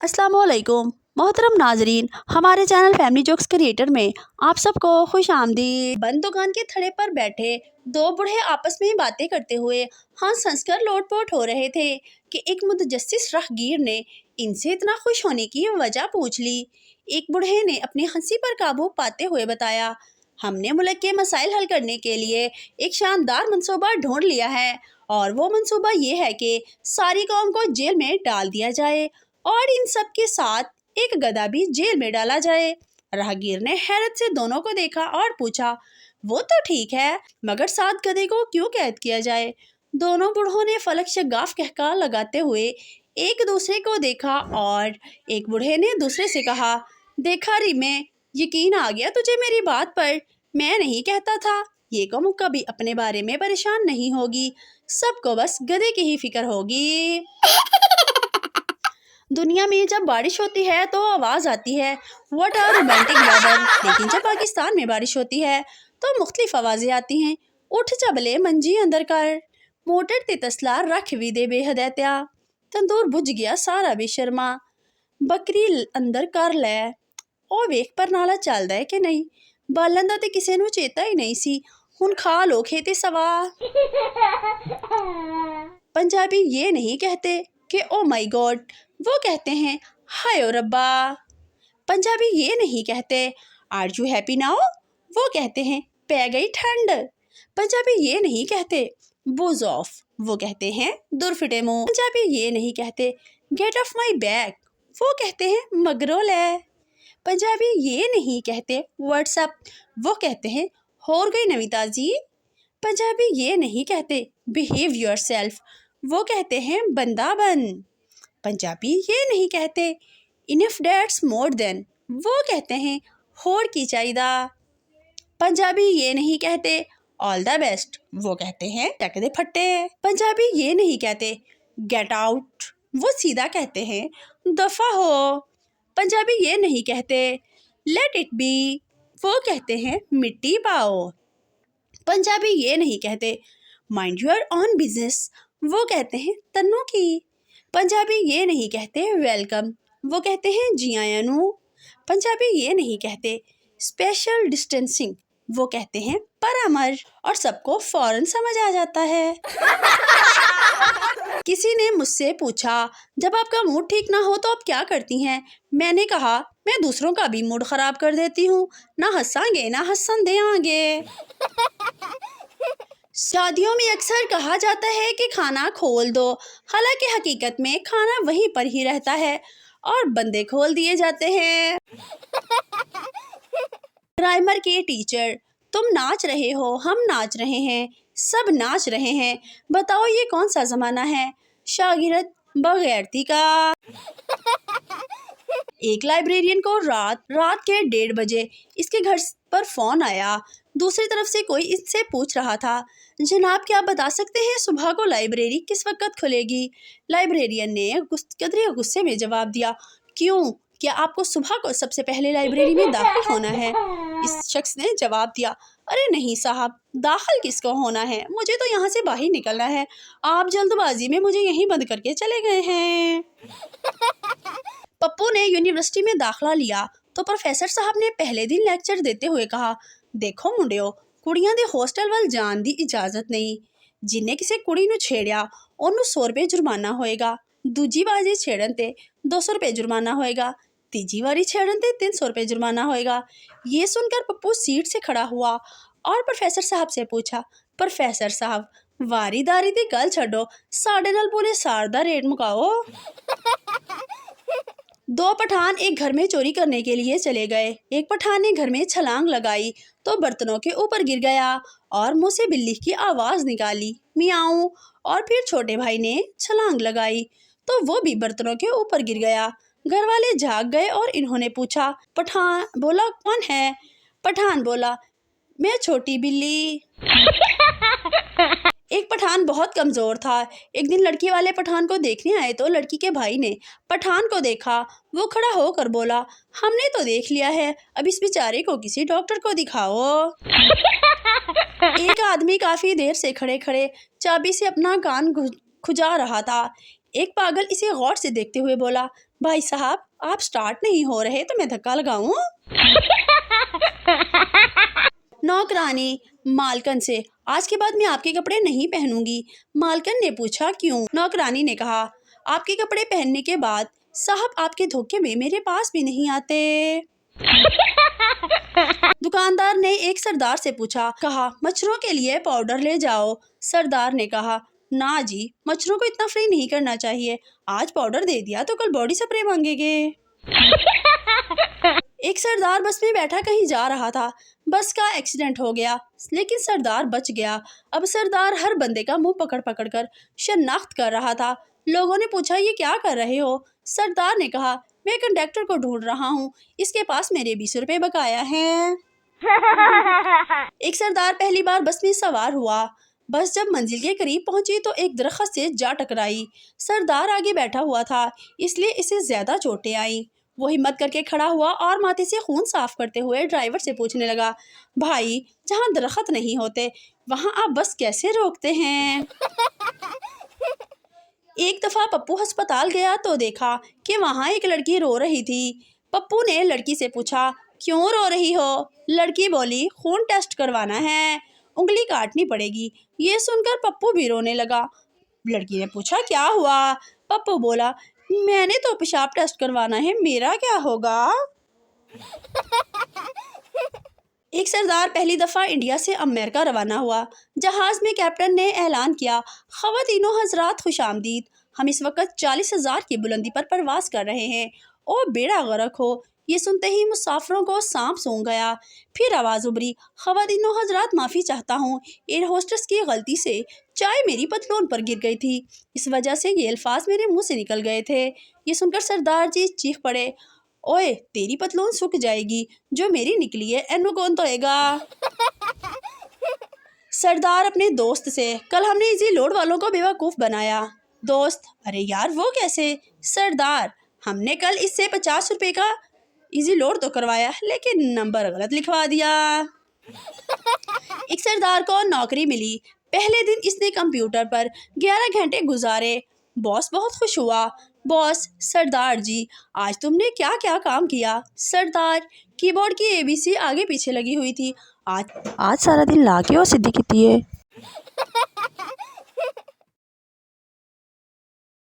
अस्सलाम वालेकुम मोहतरम नाजरीन, हमारे चैनल फैमिली जोक्स क्रिएटर में आप सबको खुश आमदीद। बंद दुकान के थड़े पर बैठे दो बूढ़े आपस में बातें करते हुए हंस हंस कर लोटपोट हो रहे थे कि एक मुतजस्सिस राहगीर ने इनसे इतना खुश होने की वजह पूछ ली। एक बूढ़े ने अपनी हंसी पर काबू पाते हुए बताया, हमने मुल्क के मसाइल हल करने के लिए एक शानदार मंसूबा ढूंढ लिया है और वो मंसूबा ये है कि सारी कौम को जेल में डाल दिया जाए और इन सब के साथ एक गधा भी जेल में डाला जाए। राहगीर ने हैरत से दोनों को देखा और पूछा, वो तो ठीक है, मगर साथ गधे को क्यों कैद किया जाए? दोनों बूढ़ों ने फलक शगाफ कहका लगाते हुए एक दूसरे को देखा और एक बूढ़े ने दूसरे से कहा, देखा रिमे, यकीन आ गया तुझे मेरी बात पर। मैं नहीं कहता था ये कौम कभी अपने बारे में परेशान नहीं होगी, सबको बस गधे की ही फिक्र होगी। दुनिया में जब बारिश होती है तो आवाज़ आती है, व्हाट आर रोमांटिक वेदर, लेकिन जब पाकिस्तान में बारिश होती है तो मुख्तलिफ आवाज़ें आती हैं। उठ चबले मंजी अंदर कर, मोटर ते तसला रख भी दे बेहदैत्या, तंदूर बुझ गया सारा बेशर्मा, बकरी अंदर कर लै, ओ वेख पर नाला चलदा है कि नहीं, बालन दा ते किसे नूं चेता ही नहीं सी, हुण खा लो खेते सवा। पंजाबी ये नहीं कहते कि ओ माई गॉड, वो कहते हैं हाय ओ रब्बा। पंजाबी ये नहीं कहते आर यू हैप्पी नाउ, वो कहते हैं पै गई ठंड। पंजाबी ये नहीं कहते बुज ऑफ, वो कहते हैं दूर फिटे मुंह। पंजाबी ये नहीं कहते गेट ऑफ माई बैक, वो कहते हैं मगरो ले। पंजाबी ये नहीं कहते व्हाट्सअप, वो कहते हैं होर गई नवी ताजी। पंजाबी ये नहीं कहते बिहेव योर सेल्फ, वो कहते हैं बंदा बन। पंजाबी ये नहीं कहते इनफ डेट्स मोर देन, वो कहते हैं होर की चाहिदा। पंजाबी ये नहीं कहते ऑल द बेस्ट, वो कहते हैं टक दे फट्टे। पंजाबी ये नहीं कहते गेट आउट, वो सीधा कहते हैं दफा हो। पंजाबी ये नहीं कहते लेट इट बी, वो कहते हैं मिट्टी पाओ। पंजाबी ये नहीं कहते माइंड योर ऑन बिजनेस, वो कहते हैं तन्नू की। पंजाबी ये नहीं कहते वेलकम, वो कहते हैं जी आया नू। पंजाबी ये नहीं कहते स्पेशल डिस्टेंसिंग, वो कहते हैं परामर, और सबको फौरन समझ आ जाता है। किसी ने मुझसे पूछा, जब आपका मूड ठीक ना हो तो आप क्या करती हैं? मैंने कहा, मैं दूसरों का भी मूड खराब कर देती हूँ, ना हंसांगे ना हंसन देंगे। शादियों में अक्सर कहा जाता है कि खाना खोल दो, हालांकि हकीकत में खाना वहीं पर ही रहता है और बंदे खोल दिए जाते हैं। प्राइमर के टीचर, तुम नाच रहे हो, हम नाच रहे हैं, सब नाच रहे हैं, बताओ ये कौन सा जमाना है? शागिर्द, बगैरती का। एक लाइब्रेरियन को रात के 1:30 बजे इसके घर पर फोन आया। दूसरी तरफ से कोई इससे पूछ रहा था, जनाब क्या आप बता सकते हैं सुबह को लाइब्रेरी किस वक्त खुलेगी? लाइब्रेरियन ने कदरे गुस्से में जवाब दिया, क्यों, क्या आपको सुबह को सबसे पहले लाइब्रेरी में दाखिल होना है? इस शख्स ने जवाब दिया, अरे नहीं साहब, दाखिल किसको होना है, मुझे तो यहाँ से बाहर निकलना है, आप जल्दबाजी में मुझे यहीं बंद करके चले गए हैं। पप्पू ने यूनिवर्सिटी में दाखिला लिया तो प्रोफेसर साहब ने पहले दिन लेक्चर देते हुए कहा, देखो मुंडियो, कुड़ियां दे हॉस्टल वाल जान दी इजाजत नहीं, जिन्हें किसी कुड़ी नू छेड़िया ओनू 100 रुपये जुर्माना होएगा, दूजी बाजी छेड़न ते 200 रुपये जुर्माना होएगा, तीजी बारी छेड़न ते 300 रुपये जुर्माना होएगा। ये सुनकर पप्पू सीट से खड़ा हुआ और प्रोफेसर साहब से पूछा, प्रोफेसर साहब वारी दारी दी गल छड्डो, साढ़े नाल पूरे सार दा रेट मुकाओ। दो पठान एक घर में चोरी करने के लिए चले गए। एक पठान ने घर में छलांग लगाई तो बर्तनों के ऊपर गिर गया और मुंह से बिल्ली की आवाज़ निकाली, मियाऊं, और फिर छोटे भाई ने छलांग लगाई तो वो भी बर्तनों के ऊपर गिर गया। घर वाले जाग गए और इन्होंने पूछा, पठान बोला कौन है? पठान बोला, मैं छोटी बिल्ली। एक पठान बहुत कमज़ोर था। एक दिन लड़की वाले पठान को देखने आए तो लड़की के भाई ने पठान को देखा, वो खड़ा होकर बोला, हमने तो देख लिया है, अब इस बेचारे को किसी डॉक्टर को दिखाओ। एक आदमी काफ़ी देर से खड़े खड़े चाबी से अपना कान खुजा रहा था। एक पागल इसे गौर से देखते हुए बोला, भाई साहब आप स्टार्ट नहीं हो रहे तो मैं धक्का लगाऊं? नौकरानी मालकन से, आज के बाद मैं आपके कपड़े नहीं पहनूंगी। मालकन ने पूछा क्यों? नौकरानी ने कहा, आपके कपड़े पहनने के बाद साहब आपके धोखे में मेरे पास भी नहीं आते। दुकानदार ने एक सरदार से पूछा, कहा मच्छरों के लिए पाउडर ले जाओ। सरदार ने कहा, ना जी, मच्छरों को इतना फ्री नहीं करना चाहिए, आज पाउडर दे दिया तो कल बॉडी स्प्रे मांगेंगे। एक सरदार बस में बैठा कहीं जा रहा था। बस का एक्सीडेंट हो गया लेकिन सरदार बच गया। अब सरदार हर बंदे का मुंह पकड़ पकड़ कर शनाख्त कर रहा था। लोगों ने पूछा, ये क्या कर रहे हो? सरदार ने कहा, मैं कंडक्टर को ढूंढ रहा हूँ, इसके पास मेरे 20 रुपए बकाया हैं। एक सरदार पहली बार बस में सवार हुआ। बस जब मंजिल के करीब पहुंची तो एक दरख्त से जा टकराई। सरदार आगे बैठा हुआ था इसलिए इसे ज्यादा चोटें आई। वो हिम्मत करके खड़ा हुआ और माथे से खून साफ करते हुए ड्राइवर से पूछने लगा, भाई जहाँ दरख्त नहीं होते वहाँ आप बस कैसे रोकते हैं? एक दफा पप्पू अस्पताल गया तो देखा कि वहाँ एक लड़की रो रही थी। पप्पू ने लड़की से पूछा, क्यों रो रही हो? लड़की बोली, खून टेस्ट करवाना है, उंगली काटनी पड़ेगी। ये सुनकर पप्पू भी रोने लगा। लड़की ने पूछा, क्या हुआ? पप्पू बोला, मैंने तो पेशाब टेस्ट करवाना है, मेरा क्या होगा? एक सरदार पहली दफ़ा इंडिया से अमेरिका रवाना हुआ। जहाज़ में कैप्टन ने ऐलान किया, ख़वातीनो हज़रात खुशामदीद, हम इस वक्त 40,000 की बुलंदी पर परवास कर रहे हैं। ओ बेड़ा गर्क हो। ये सुनते ही मुसाफिरों को सांप सूंघ गया। फिर आवाज़ उभरी, ख़वातीनो हज़रात माफ़ी चाहता हूँ, एयर होस्टेस की गलती से चाय मेरी पतलून पर गिर गई थी, इस वजह से ये अल्फाज मेरे मुँह से निकल गए थे। ये सुनकर सरदार जी चीख पड़े, ओए तेरी पतलून सूख जाएगी, जो मेरी निकली है एनु कौन धोएगा? सरदार अपने दोस्त से, कल हमने इजी लोड वालों को बेवकूफ़ बनाया। दोस्त, अरे यार वो कैसे? सरदार, हमने कल इससे 50 रुपए का इजी लोड तो करवाया लेकिन नंबर गलत लिखवा दिया। एक सरदार को नौकरी मिली। पहले दिन इसने कंप्यूटर पर 11 घंटे गुजारे। बॉस बहुत खुश हुआ। बॉस, सरदार जी आज तुमने क्या क्या काम किया? सरदार, कीबोर्ड की ABC आगे पीछे लगी हुई थी, आज सारा दिन लाके और सीधी की है।